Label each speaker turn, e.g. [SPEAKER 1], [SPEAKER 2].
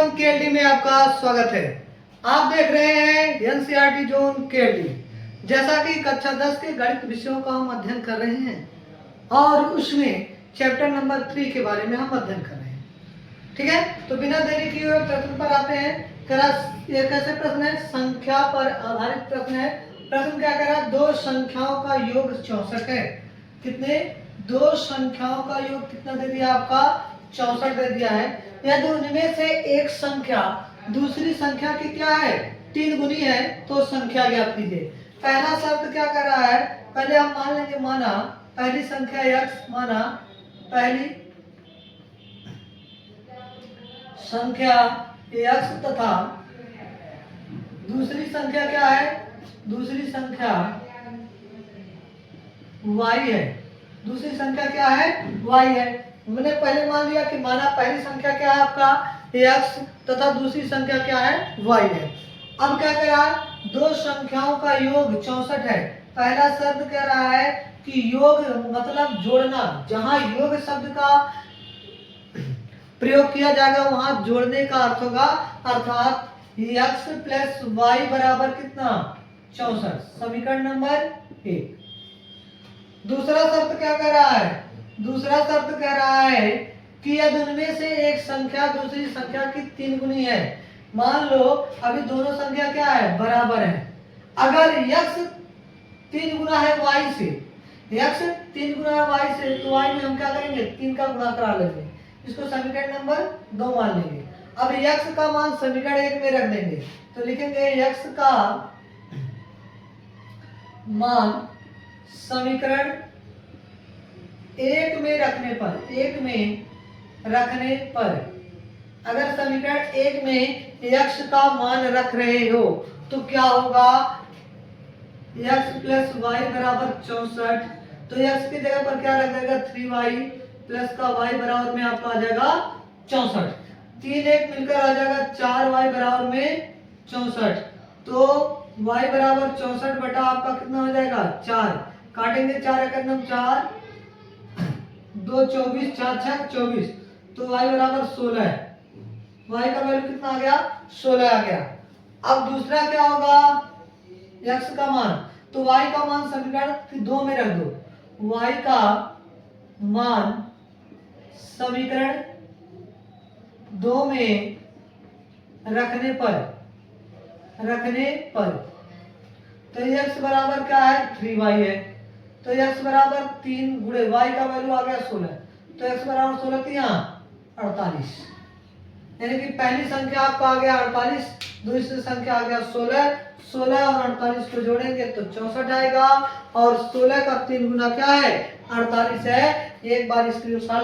[SPEAKER 1] Zone KLD में आपका स्वागत है। आप देख रहे हैं एनसीईआरटी जोन केएलडी। जैसा कि कक्षा 10 के गणित विषयों का हम अध्ययन कर रहे हैं और उसमें चैप्टर नंबर 3 के बारे में हम अध्ययन कर रहे हैं। ठीक है, तो बिना देरी किए हुए प्रश्न पर आते हैं। ये कैसे प्रश्न है? संख्या पर आधारित प्रश्न है। प्रश्न क्या कह रहा है? दो संख्याओं का योग 64 है। कितने? दो संख्याओं का योग कितना दे दिया? आपका 64 दे दिया है। यदि उनमें से एक संख्या दूसरी संख्या की क्या है? 3 गुनी है, तो संख्या ज्ञात कीजिए। पहला शर्त क्या कर रहा है? पहले हम मान लेंगे, माना पहली संख्या x, माना पहली संख्या x तथा दूसरी संख्या क्या है? दूसरी संख्या y है। दूसरी संख्या क्या है? y है। मैंने पहले मान लिया कि माना पहली संख्या क्या है आपका? x तथा दूसरी संख्या क्या है? y है। अब क्या कह रहा है? दो संख्याओं का योग 64 है। पहला शब्द कह रहा है कि योग मतलब जोड़ना। जहां योग शब्द का प्रयोग किया जाएगा वहां जोड़ने का अर्थ होगा, अर्थात x प्लस वाई बराबर कितना? 64। समीकरण नंबर 1। दूसरा शर्त क्या कह रहा है? दूसरा शर्त कह रहा है कि यदि उनमें से एक संख्या दूसरी संख्या की 3 गुनी है। मान लो अभी दोनों संख्या क्या है? बराबर है। अगर x 3 गुना है y से, x 3 गुना है y से, तो y में हम क्या करेंगे? 3 का गुणा करा लेंगे। इसको समीकरण नंबर 2 मान लेंगे। अब x का मान समीकरण 1 में रख देंगे, तो लिखेंगे x का मान समीकरण 1 में रखने पर, अगर समीकरण 1 में x का मान रख रहे हो तो क्या होगा? x प्लस वाई बराबर 64। तो x की जगह पर क्या रख देगा? 3y प्लस का y बराबर में आपका आ जाएगा 64। 3 1 मिलकर आ जाएगा 4y बराबर में 64। तो y बराबर 64 बटा आपका कितना हो जाएगा? 4। काटेंगे 4 एकड़ 4, 2 24, 4 6 24, तो y बराबर 16 है। y का वैल्यू कितना आ गया? 16 आ गया। अब दूसरा क्या होगा? x का मान, तो y का मान समीकरण 2 में रख दो। y का मान समीकरण 2 में रखने पर तो x बराबर क्या है? 3y है। तो x बराबर 3 गुणे y का वैल्यू आ गया 16। तो x बराबर 16 की यहाँ 48, यानी कि पहली संख्या आपका आ गया 48, दूसरी संख्या आ गया 16। 16 और 48 को जोड़ेंगे तो 64 आएगा, और 16 का 3 गुना क्या है? 48 है। एक बार स्क्रीनशॉट